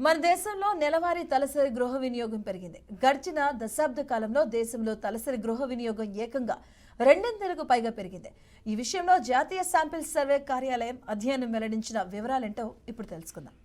మన దేశంలో నెలవారీ తలసరి గృహ వినియోగం పెరిగింది. గడిచిన దశాబ్ద కాలంలో దేశంలో తలసరి గృహ వినియోగం ఏకంగా రెండింతలకు పైగా పెరిగింది. ఈ విషయంలో జాతీయ శాంపిల్ సర్వే కార్యాలయం అధ్యయనం వెల్లడించిన వివరాలేంటో ఇప్పుడు తెలుసుకుందాం.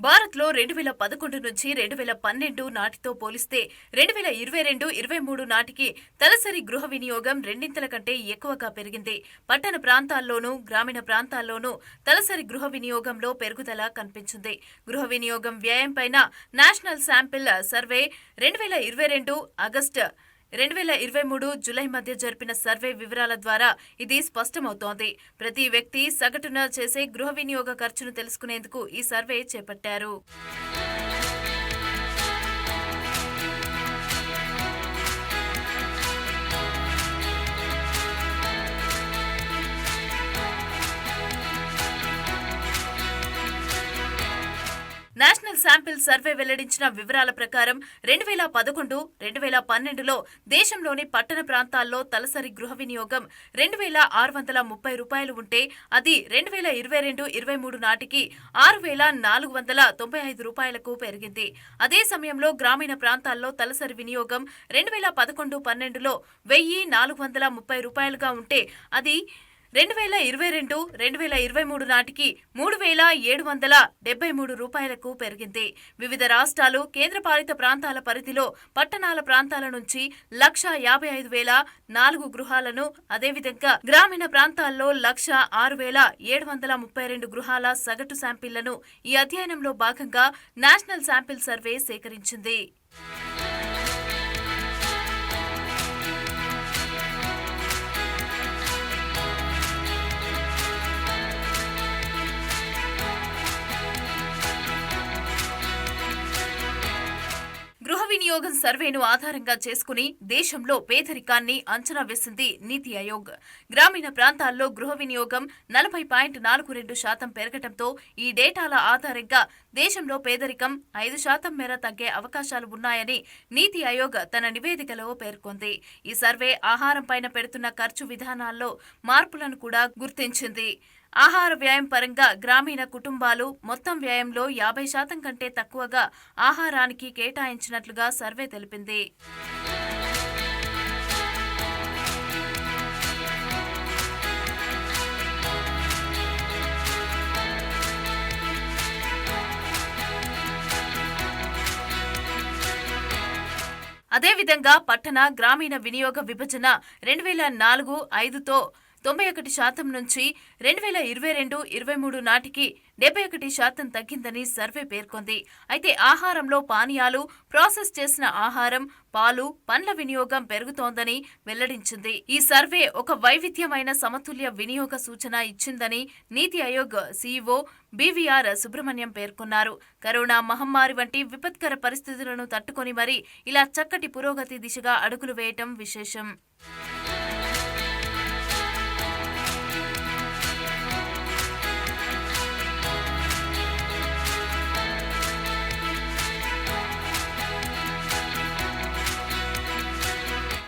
భారత్లో 2011 నుంచి 2012 నాటితో పోలిస్తే 2022-23 నాటికి తలసరి గృహ వినియోగం రెండింతల కంటే ఎక్కువగా పెరిగింది. పట్టణ ప్రాంతాల్లోనూ గ్రామీణ ప్రాంతాల్లోనూ తలసరి గృహ వినియోగంలో పెరుగుదల కనిపించింది. గృహ వినియోగం వ్యయంపైన national sample survey 2022 August 2023 July మధ్య జరిపిన సర్వే వివరాల ద్వారా ఇది స్పష్టమవుతోంది. ప్రతి వ్యక్తి సగటున చేసే గృహ వినియోగ ఖర్చును తెలుసుకునేందుకు ఈ సర్వే చేపట్టారు. నేషనల్ శాంపిల్ సర్వే వెల్లడించిన వివరాల ప్రకారం 2011-2012లో దేశంలోని పట్టణ ప్రాంతాల్లో తలసరి గృహ వినియోగం 2,630 రూపాయలు ఉంటే అది 2022-23 నాటికి 6,495 రూపాయలకు పెరిగింది. అదే సమయంలో గ్రామీణ ప్రాంతాల్లో తలసరి వినియోగం 2011-12లో 1,430 రూపాయలుగా ఉంటే అది 2022-2023 నాటికి 3,773 రూపాయలకు పెరిగింది. వివిధ రాష్ట్రాలు, కేంద్రపాలిత ప్రాంతాల పరిధిలో పట్టణాల ప్రాంతాల నుంచి 1,55,004 గృహాలను, అదేవిధంగా గ్రామీణ ప్రాంతాల్లో 1,06,732 గృహాల సగటు శాంపిళ్లను ఈ అధ్యయనంలో భాగంగా నేషనల్ శాంపిల్ సర్వే సేకరించింది. గృహ వినియోగం సర్వేను ఆధారంగా చేసుకుని దేశంలో పేదరికాన్ని అంచనా వేసింది నీతి ఆయోగ్. గ్రామీణ ప్రాంతాల్లో గృహ వినియోగం 40.42% పెరగడంతో ఈ డేటాల ఆధారంగా దేశంలో పేదరికం 5% మేర తగ్గే అవకాశాలు ఉన్నాయని నీతి ఆయోగ్ తన నివేదికలో పేర్కొంది. ఈ సర్వే ఆహారంపైన పెడుతున్న ఖర్చు విధానాల్లో మార్పులను కూడా గుర్తించింది. ఆహార వ్యయం పరంగా గ్రామీణ కుటుంబాలు మొత్తం వ్యయంలో 50% కంటే తక్కువగా ఆహారానికి కేటాయించినట్లుగా సర్వే తెలిపింది. అదేవిధంగా పట్టణ గ్రామీణ వినియోగ విభజన 2004-05తో 91% నుంచి 2022-23 నాటికి 71% తగ్గిందని సర్వే పేర్కొంది. అయితే ఆహారంలో పానీయాలు, ప్రాసెస్ చేసిన ఆహారం, పాలు, పండ్ల వినియోగం పెరుగుతోందని వెల్లడించింది. ఈ సర్వే ఒక వైవిధ్యమైన సమతుల్య వినియోగ సూచన ఇచ్చిందని నీతి ఆయోగ్ సీఈఓ బీవీఆర్ సుబ్రహ్మణ్యం పేర్కొన్నారు. కరోనా మహమ్మారి వంటి విపత్కర పరిస్థితులను తట్టుకొని మరీ ఇలా చక్కటి పురోగతి దిశగా అడుగులు వేయటం విశేషం.